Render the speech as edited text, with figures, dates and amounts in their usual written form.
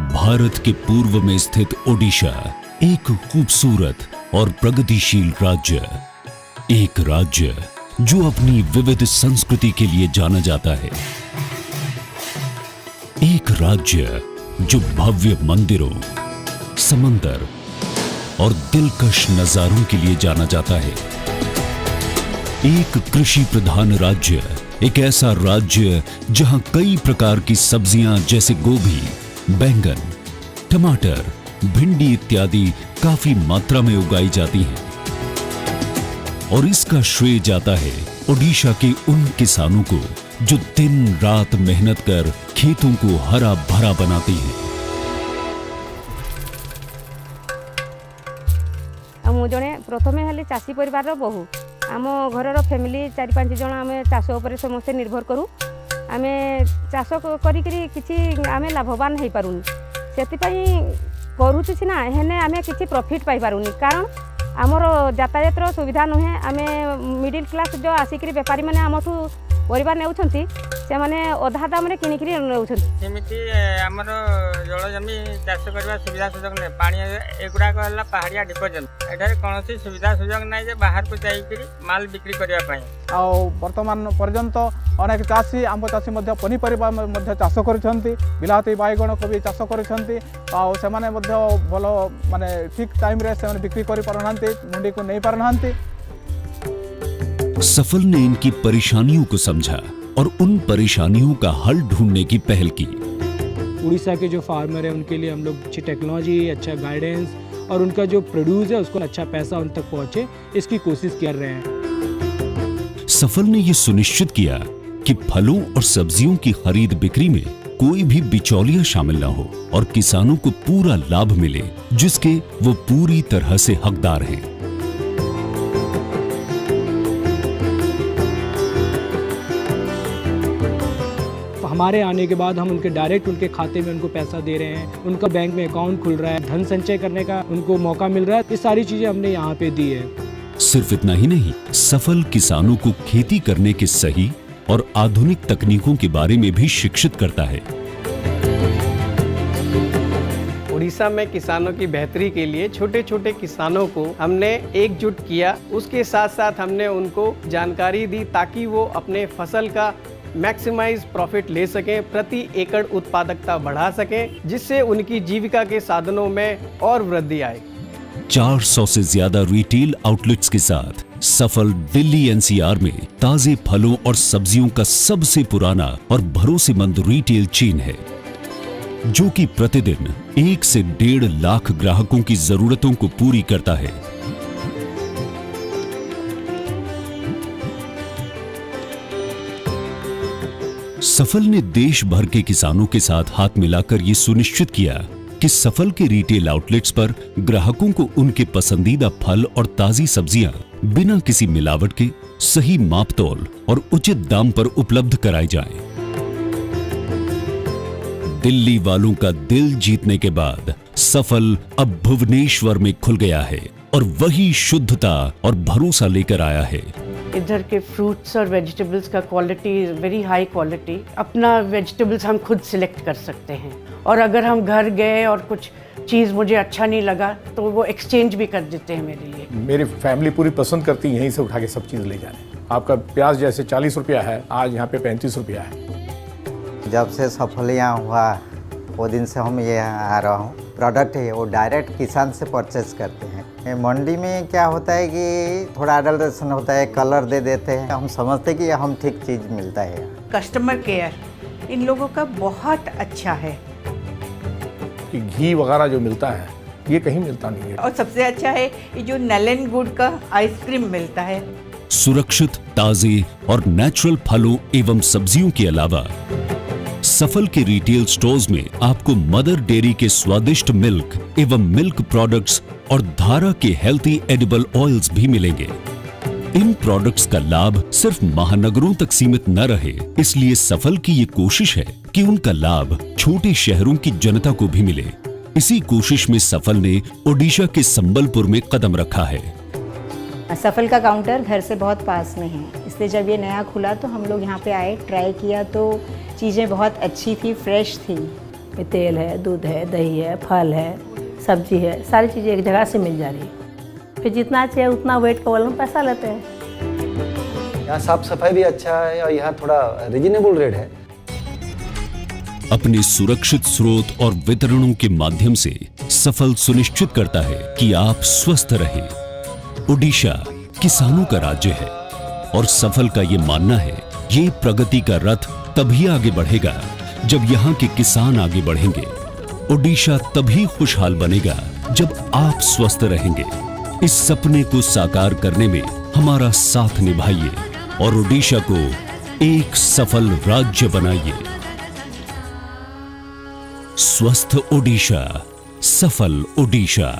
भारत के पूर्व में स्थित ओडिशा एक खूबसूरत और प्रगतिशील राज्य, एक राज्य जो अपनी विविध संस्कृति के लिए जाना जाता है, एक राज्य जो भव्य मंदिरों, समंदर और दिलकश नजारों के लिए जाना जाता है, एक कृषि प्रधान राज्य, एक ऐसा राज्य जहां कई प्रकार की सब्जियां जैसे गोभी, बैंगन, टमाटर, भिंडी इत्यादि काफी मात्रा में उगाई जाती हैं। और इसका श्रेय जाता है ओडिशा के उन किसानों को जो दिन रात मेहनत कर खेतों को हरा भरा बनाते हैं। मु जने प्रथमे हेले चाषी परिवार बहु आम घर फैमिली 4-5 जन आम चाष उपर समस्ते निर्भर करूँ। आम चाष करी आम लाभवान हो पारूनी से करुचु सीना हेने आम कि प्रॉफिट पाई पारूनी कारण आमर यातायात सुविधा नुहे। आम मिडिल क्लास जो आसिक बेपारी मैंने आमठू परिवार नेउछंती से माने अधा दाम रे किनिकरी नेउछंती। सेमिति हमर जल जमी चाष करबा सुविधा सुजोग नै पानी एगुडा कहला पहाड़िया डिपोजन एठारे कोनोसी सुविधा सुजोग नै जे बाहर को जाईकरी माल बिक्री करबा पई। आ वर्तमान पर्यंत अनेक चाषी आंब चाषी मध्य पनीपरिबा मध्य चाष करिसंती, बिलाती बाईगण को भी चाष करिसंती। आ सेमाने मध्य भलो माने ठीक टाइम रे सेमाने बिक्री करि परनांती, मंडी को नै परनांती। सफल ने इनकी परेशानियों को समझा और उन परेशानियों का हल ढूंढने की पहल की। उड़ीसा के जो फार्मर है उनके लिए हम लोग अच्छी टेक्नोलॉजी, अच्छा गाइडेंस और उनका जो प्रोड्यूस है उसको अच्छा पैसा उन तक पहुंचे, इसकी कोशिश कर रहे हैं। सफल ने यह सुनिश्चित किया कि फलों और सब्जियों की खरीद बिक्री में कोई भी बिचौलिया शामिल न हो और किसानों को पूरा लाभ मिले जिसके वो पूरी तरह से हकदार हैं। हमारे आने के बाद हम उनके डायरेक्ट उनके खाते में उनको पैसा दे रहे हैं, उनका बैंक में अकाउंट खुल रहा है, धन संचय करने का उनको मौका मिल रहा है। ये सारी चीजें हमने यहाँ पे दी है। सिर्फ इतना ही नहीं, सफल किसानों को खेती करने के सही और आधुनिक तकनीकों के बारे में भी शिक्षित करता है। उड़ीसा में किसानों की बेहतरी के लिए छोटे छोटे किसानों को हमने एकजुट किया। उसके साथ साथ हमने उनको जानकारी दी ताकि वो अपने फसल का मैक्सिमाइज प्रॉफिट ले सकें, प्रति एकड़ उत्पादकता बढ़ा सकें, जिससे उनकी जीविका के साधनों में और वृद्धि आए। 400 से ज्यादा रिटेल आउटलेट्स के साथ सफल दिल्ली एनसीआर में ताजे फलों और सब्जियों का सबसे पुराना और भरोसेमंद रिटेल चेन है, जो कि प्रतिदिन 1 से 1.5 लाख ग्राहकों की जरूरतों को पूरी करता है। सफल ने देश भर के किसानों के साथ हाथ मिलाकर यह सुनिश्चित किया कि सफल के रिटेल आउटलेट्स पर ग्राहकों को उनके पसंदीदा फल और ताजी सब्जियां बिना किसी मिलावट के सही मापतौल और उचित दाम पर उपलब्ध कराई जाएं। दिल्ली वालों का दिल जीतने के बाद सफल अब भुवनेश्वर में खुल गया है और वही शुद्धता और भरोसा लेकर आया है। इधर के फ्रूट्स और वेजिटेबल्स का क्वालिटी वेरी हाई क्वालिटी। अपना वेजिटेबल्स हम खुद सिलेक्ट कर सकते हैं और अगर हम घर गए और कुछ चीज़ मुझे अच्छा नहीं लगा तो वो एक्सचेंज भी कर देते हैं मेरे लिए। मेरी फैमिली पूरी पसंद करती है यहीं से उठा के सब चीज़ ले जाने। आपका प्याज जैसे 40 रुपया है, आज यहाँ पे 35 रुपया है। जब से सफल यहाँ हुआ वो दिन से हम ये आ रहा हूँ। प्रोडक्ट है वो डायरेक्ट किसान से परचेज करते हैं। मंडी में क्या होता है कि थोड़ा अडल्ट्रेशन होता है, कलर दे देते हैं, हम समझते हैं कि हम ठीक चीज़ मिलता है। कस्टमर केयर इन लोगों का बहुत अच्छा है कि घी वगैरह जो मिलता है ये कहीं मिलता नहीं है। और सबसे अच्छा है ये जो नलन गुड़ का आइसक्रीम मिलता है। सुरक्षित, ताजे और नेचुरल फलों एवं सब्जियों के अलावा सफल के रिटेल स्टोर्स में आपको मदर डेयरी के स्वादिष्ट मिल्क एवं मिल्क प्रोडक्ट्स और धारा के हेल्थी एडिबल ऑयल्स भी मिलेंगे। इन प्रोडक्ट्स का लाभ सिर्फ महानगरों तक सीमित न रहे, इसलिए सफल की ये कोशिश है कि उनका लाभ छोटे शहरों की जनता को भी मिले। इसी कोशिश में सफल ने ओडिशा के संबलपुर में कदम रखा है। सफल का काउंटर घर से बहुत पास में है, इसलिए जब ये नया खुला तो हम लोग यहाँ पे आए, ट्राई किया तो चीज़ें बहुत अच्छी थी, फ्रेश थी। तेल है, दूध है, दही है, फल है, सब्जी है, सारी चीज़ें एक जगह से मिल जा रही है। फिर जितना चाहिए उतना वेट का वालों पैसा लेते हैं। यहाँ साफ सफाई भी अच्छा है और यहाँ थोड़ा रीजनेबल रेट है। अपने सुरक्षित स्रोत और वितरणों के माध्यम से सफल सुनिश्चित करता है कि आप स्वस्थ रहें। ओडिशा किसानों का राज्य है और सफल का ये मानना है, ये प्रगति का रथ तभी आगे बढ़ेगा जब यहाँ के किसान आगे बढ़ेंगे। ओडिशा तभी खुशहाल बनेगा जब आप स्वस्थ रहेंगे। इस सपने को साकार करने में हमारा साथ निभाइए और ओडिशा को एक सफल राज्य बनाइए। स्वस्थ ओडिशा, सफल ओडिशा।